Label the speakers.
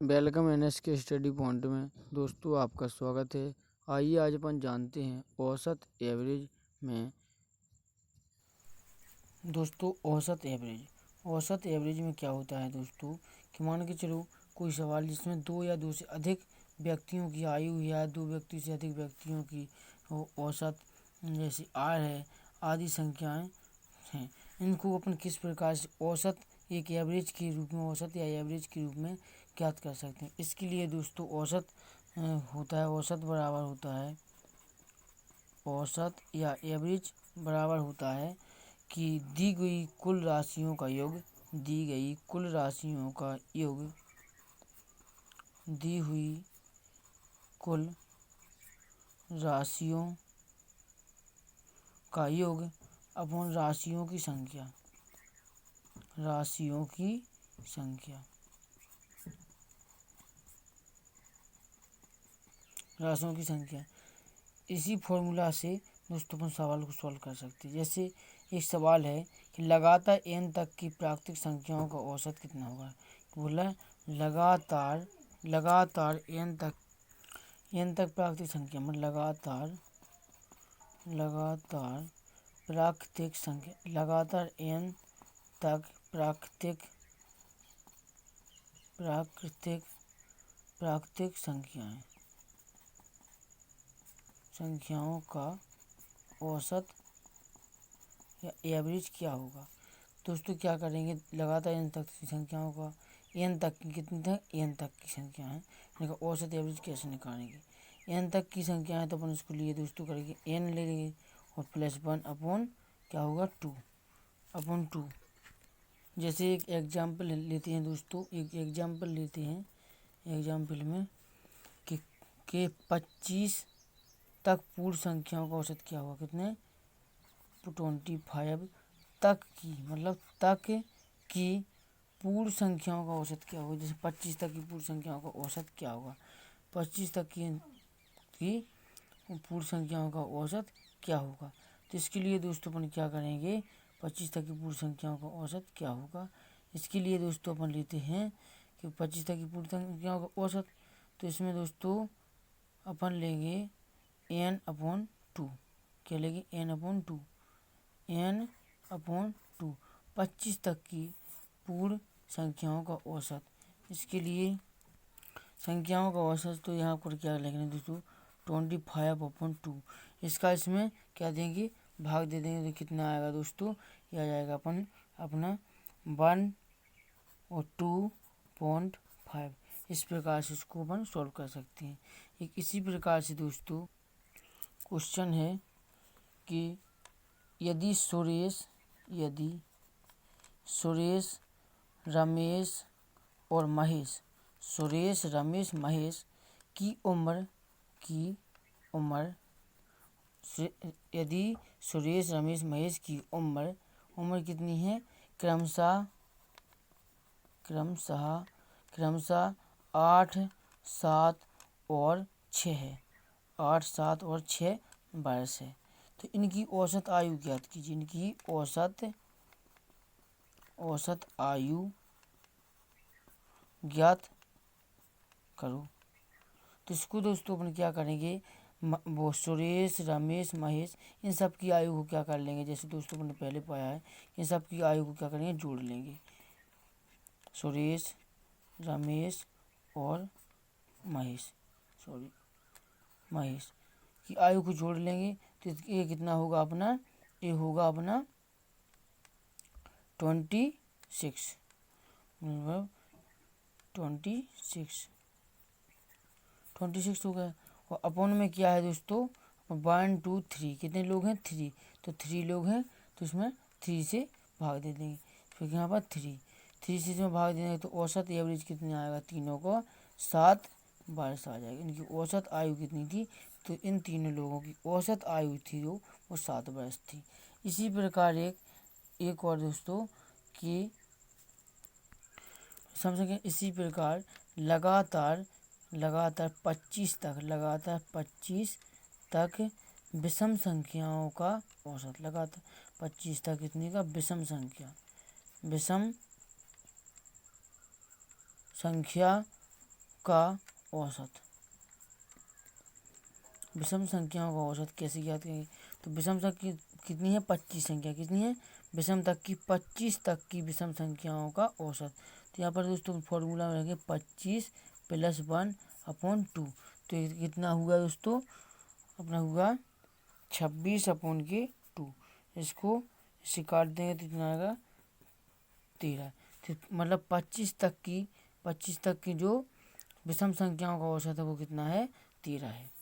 Speaker 1: Welcome NS के study point में दोस्तों आपका स्वागत है। आइए आज अपन जानते हैं औसत एवरेज में। दोस्तों औसत एवरेज में क्या होता है दोस्तों कि मान के चलो कोई सवाल जिसमें दो या दो से अधिक व्यक्तियों की आयु या दो व्यक्ति से अधिक व्यक्तियों की औसत जैसे आय है आदि संख्याएं हैं। इनको अपन किस प्रकार से औसत एक एवरेज के रूप में औसत या एवरेज के रूप में ज्ञात कर सकते हैं। इसके लिए दोस्तों औसत होता है, औसत बराबर होता है, औसत या एवरेज बराबर होता है कि दी गई कुल राशियों का योग, दी गई कुल राशियों का योग, दी हुई कुल राशियों का योग अपॉन राशियों की संख्या, राशियों की संख्या, राशियों की संख्या। इसी फॉर्मूला से दोस्तों अपन सवाल को सॉल्व कर सकते हैं। जैसे एक सवाल है कि लगातार n तक की प्राकृतिक संख्याओं का औसत कितना होगा। बोला लगातार n तक प्राकृतिक संख्या मतलब लगातार प्राकृतिक संख्या, लगातार n तक प्राकृतिक संख्याओं का औसत या एवरेज क्या होगा। दोस्तों क्या करेंगे, लगातार n तक की संख्याओं का, n तक की कितनी तक, n तक की संख्या है, इनका औसत एवरेज कैसे निकालेंगे। n तक की संख्या है तो अपन इसको लिए दोस्तों करेंगे n ले लेंगे और +1 अपॉन क्या होगा 2 अपॉन 2। जैसे एक एग्जाम्पल लेते हैं दोस्तों, एक एग्जाम्पल लेते हैं, एग्जाम्पल में कि 25 तक पूर्ण संख्याओं का औसत क्या होगा। कितने 25 तक की मतलब तक की पूर्ण संख्याओं का औसत क्या होगा। जैसे 25 तक की पूर्ण संख्याओं का औसत क्या होगा, 25 तक की पूर्ण संख्याओं का औसत क्या होगा। तो इसके लिए दोस्तों अपन क्या करेंगे, 25 तक की पूर्ण संख्याओं का औसत क्या होगा। इसके लिए दोस्तों अपन लेते हैं कि 25 तक की पूर्ण संख्याओं का औसत, तो इसमें दोस्तों अपन लेंगे n अपॉन 2। क्या लेंगे n अपॉन 2, n अपॉन 2 25 तक की पूर्ण संख्याओं का औसत। इसके लिए संख्याओं का औसत तो यहाँ पर क्या लिखना दोस्तों 25 अपॉन 2। इसका इसमें क्या देंगे, भाग दे देंगे तो कितना आएगा दोस्तों, यह आ जाएगा अपना 1 और 2.5। इस प्रकार से इसको अपन सॉल्व कर सकते हैं। एक इसी प्रकार से दोस्तों क्वेश्चन है कि यदि सुरेश रमेश और महेश, सुरेश रमेश महेश की उम्र यदि सुरेश रमेश महेश की उम्र कितनी है, क्रमशः 8, 7 और 6 है, 8, 7 और 6 वर्ष है। तो इनकी औसत आयु ज्ञात कीजिए, इनकी औसत आयु ज्ञात करो। तो इसको दोस्तों अपन क्या करेंगे, वो सुरेश रमेश महेश इन सब की आयु को क्या कर लेंगे, जैसे दोस्तों अपन ने पहले पाया है, इन सब की आयु को क्या करेंगे, जोड़ लेंगे। सुरेश रमेश और महेश की आयु को जोड़ लेंगे तो ये कितना होगा अपना, ये होगा अपना 26 मतलब 26 हो गया। और अपॉन में क्या है दोस्तों 1, 2, 3, कितने लोग हैं 3, तो 3 लोग हैं तो इसमें 3 से भाग दे देंगे। फिर यहाँ पर 3 से इसमें भाग देंगे तो औसत एवरेज कितने आएगा, तीनों को 7 वर्ष आ जाएगा। इनकी औसत आयु कितनी थी, तो इन तीनों लोगों की औसत आयु थी जो वो 7 वर्ष थी। इसी प्रकार एक और दोस्तों कि समझेंगे, इसी प्रकार लगातार 25 तक विषम संख्याओं का औसत, लगातार 25 तक कितने का विषम संख्या का औसत। विषम संख्याओं का औसत कैसे ज्ञात करेंगे? तो विषम संख्या कितनी है? 25 संख्या। कितनी है? विषम तक की 25 तक की विषम संख्याओं का औसत। तो यहाँ पर दोस्तों फॉर्मूला में रखेंगे 25 + 1/2। तो ये कितना हुआ दोस्तों? अपना हुआ 26/2। इसको इसे काट देंगे तो कितना आएगा? 13। तो मतलब 25 तक की जो विषम संख्याओं का औसत है वो कितना है? 13 है।